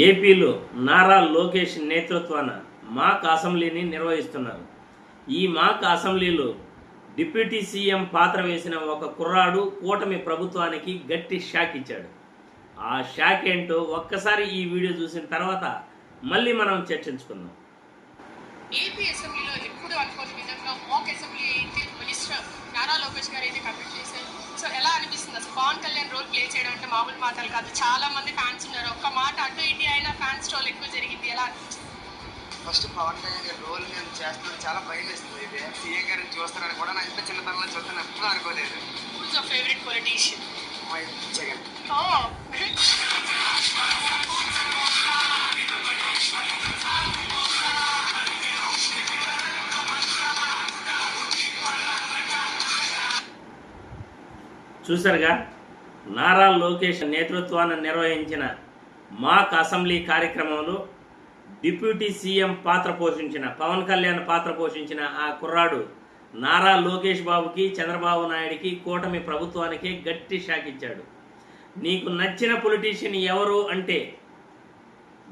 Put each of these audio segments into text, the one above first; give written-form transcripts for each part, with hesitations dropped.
ఏపీలో నారా లోకేష్ నేతృత్వాన మాక్ అసెంబ్లీని నిర్వహిస్తున్నారు. ఈ మాక్ అసెంబ్లీలో డిప్యూటీ సీఎం పాత్ర వేసిన ఒక కుర్రాడు కూటమి ప్రభుత్వానికి గట్టి షాక్ ఇచ్చాడు. ఆ షాక్ ఏంటో ఒక్కసారి ఈ వీడియో చూసిన తర్వాత మళ్ళీ మనం చర్చించుకుందాం. ఏపీ అసెంబ్లీలో ఎప్పుడు అనుకోని విధంగా మాక్ అసెంబ్లీ అయితే మినిస్టర్ నారా లోకేష్ గారు అయితే కండక్ట్ చేశారు. సో ఎలా అనిపిస్తుంది అసలు పవన్ కళ్యాణ్ రోల్ ప్లే చేయడం అంటే మామూలు మాటలు కాదు. చాలా మంది ఫ్యాన్స్ ఉన్నారు. ఒక్క మాట అటు ఇటు అయినా ఫ్యాన్స్ రోల్ ఎక్కువ జరిగింది. ఎలా ఫస్ట్ పవన్ కళ్యాణ్ గారి రోల్ నేను చేస్తున్నాను, చాలా భయం వేస్తుంది. ఇది సీఎం గారిని చూస్తున్నాను కూడా నాకు ఇంత చిన్నతనంలో చూస్తాను ఎప్పుడు అనుకోలేదు. Who's your favourite politician? Jagan. చూసారుగా, నారా లోకేష్ నేతృత్వాన్ని నిర్వహించిన మాక్ అసెంబ్లీ కార్యక్రమంలో డిప్యూటీ సీఎం పాత్ర పోషించిన పవన్ కళ్యాణ్ పాత్ర పోషించిన ఆ కుర్రాడు నారా లోకేష్ బాబుకి, చంద్రబాబు నాయుడికి, కూటమి ప్రభుత్వానికి గట్టి షాక్ ఇచ్చాడు. నీకు నచ్చిన పొలిటీషియన్ ఎవరు అంటే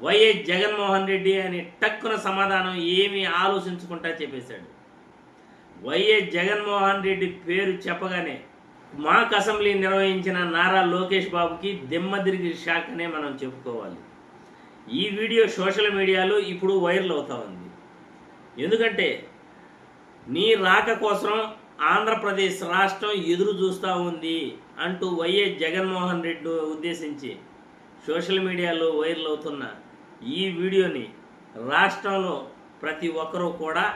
వైఎస్ జగన్మోహన్ రెడ్డి అని టక్కున సమాధానం ఏమీ ఆలోచించుకుంటా చెప్పేశాడు. వైఎస్ జగన్మోహన్ రెడ్డి పేరు చెప్పగానే మాక్ అసెంబ్లీ నిర్వహించిన నారా లోకేష్ బాబుకి దిమ్మదిరిగి షాక్ అనే మనం చెప్పుకోవాలి. ఈ వీడియో సోషల్ మీడియాలో ఇప్పుడు వైరల్ అవుతా ఉంది. ఎందుకంటే నీ రాక కోసం ఆంధ్రప్రదేశ్ రాష్ట్రం ఎదురు చూస్తూ ఉంది అంటూ వైఎస్ జగన్మోహన్ రెడ్డి ఉద్దేశించి సోషల్ మీడియాలో వైరల్ అవుతున్న ఈ వీడియోని రాష్ట్రంలో ప్రతి ఒక్కరూ కూడా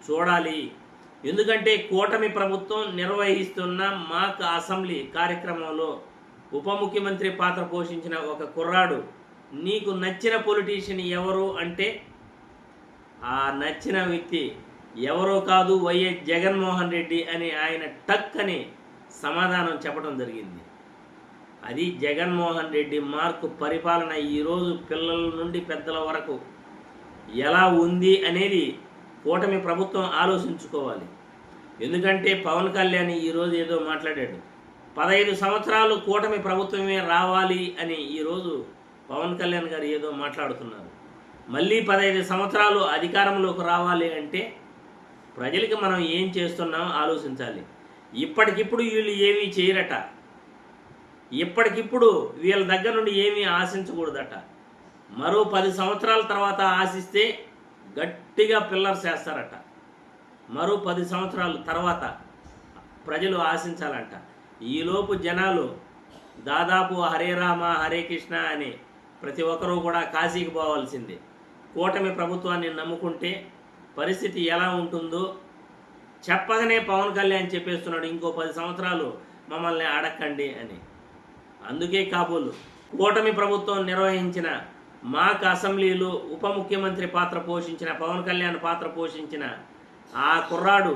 చూడాలి. ఎందుకంటే కూటమి ప్రభుత్వం నిర్వహిస్తున్న మాక్ అసెంబ్లీ కార్యక్రమంలో ఉప ముఖ్యమంత్రి పాత్ర పోషించిన ఒక కుర్రాడు నీకు నచ్చిన పొలిటీషియన్ ఎవరు అంటే ఆ నచ్చిన వ్యక్తి ఎవరో కాదు, వైఎస్ జగన్మోహన్ రెడ్డి అని ఆయన టక్ అని సమాధానం చెప్పడం జరిగింది. అది జగన్మోహన్ రెడ్డి మార్కు పరిపాలన ఈరోజు పిల్లల నుండి పెద్దల వరకు ఎలా ఉంది అనేది కూటమి ప్రభుత్వం ఆలోచించుకోవాలి. ఎందుకంటే పవన్ కళ్యాణ్ ఈరోజు ఏదో మాట్లాడాడు. 15 సంవత్సరాలు కూటమి ప్రభుత్వమే రావాలి అని ఈరోజు పవన్ కళ్యాణ్ గారు ఏదో మాట్లాడుతున్నారు. మళ్ళీ 15 సంవత్సరాలు అధికారంలోకి రావాలి అంటే ప్రజలకి మనం ఏం చేస్తున్నామో ఆలోచించాలి. ఇప్పటికిప్పుడు వీళ్ళు ఏమీ చేయరట. ఇప్పటికిప్పుడు వీళ్ళ దగ్గర నుండి ఏమీ ఆశించకూడదట. మరో 10 సంవత్సరాల తర్వాత ఆశిస్తే గట్టిగా పిల్లర్స్ వేస్తారట. మరో 10 సంవత్సరాల తర్వాత ప్రజలు ఆశించాలంట. ఈలోపు జనాలు దాదాపు హరే రామ హరే కృష్ణ అని ప్రతి ఒక్కరూ కూడా కాశీకి పోవాల్సిందే. కూటమి ప్రభుత్వాన్ని నమ్ముకుంటే పరిస్థితి ఎలా ఉంటుందో చెప్పగానే పవన్ కళ్యాణ్ చెప్పేస్తున్నాడు, ఇంకో 10 సంవత్సరాలు మమ్మల్ని అడక్కండి అని. అందుకే కాబోలు కూటమి ప్రభుత్వం నిర్వహించిన మాక్ అసెంబ్లీలో ఉప ముఖ్యమంత్రి పాత్ర పోషించిన పవన్ కళ్యాణ్ పాత్ర పోషించిన ఆ కుర్రాడు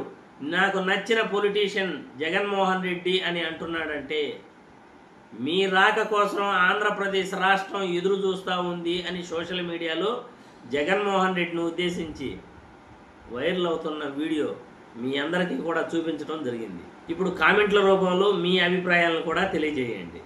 నాకు నచ్చిన పొలిటీషియన్ జగన్మోహన్ రెడ్డి అని అంటున్నాడంటే మీ రాక కోసం ఆంధ్రప్రదేశ్ రాష్ట్రం ఎదురు చూస్తూ ఉంది అని సోషల్ మీడియాలో జగన్మోహన్ రెడ్డిని ఉద్దేశించి వైరల్ అవుతున్న వీడియో మీ అందరికీ కూడా చూపించడం జరిగింది. ఇప్పుడు కామెంట్ల రూపంలో మీ అభిప్రాయాలను కూడా తెలియజేయండి.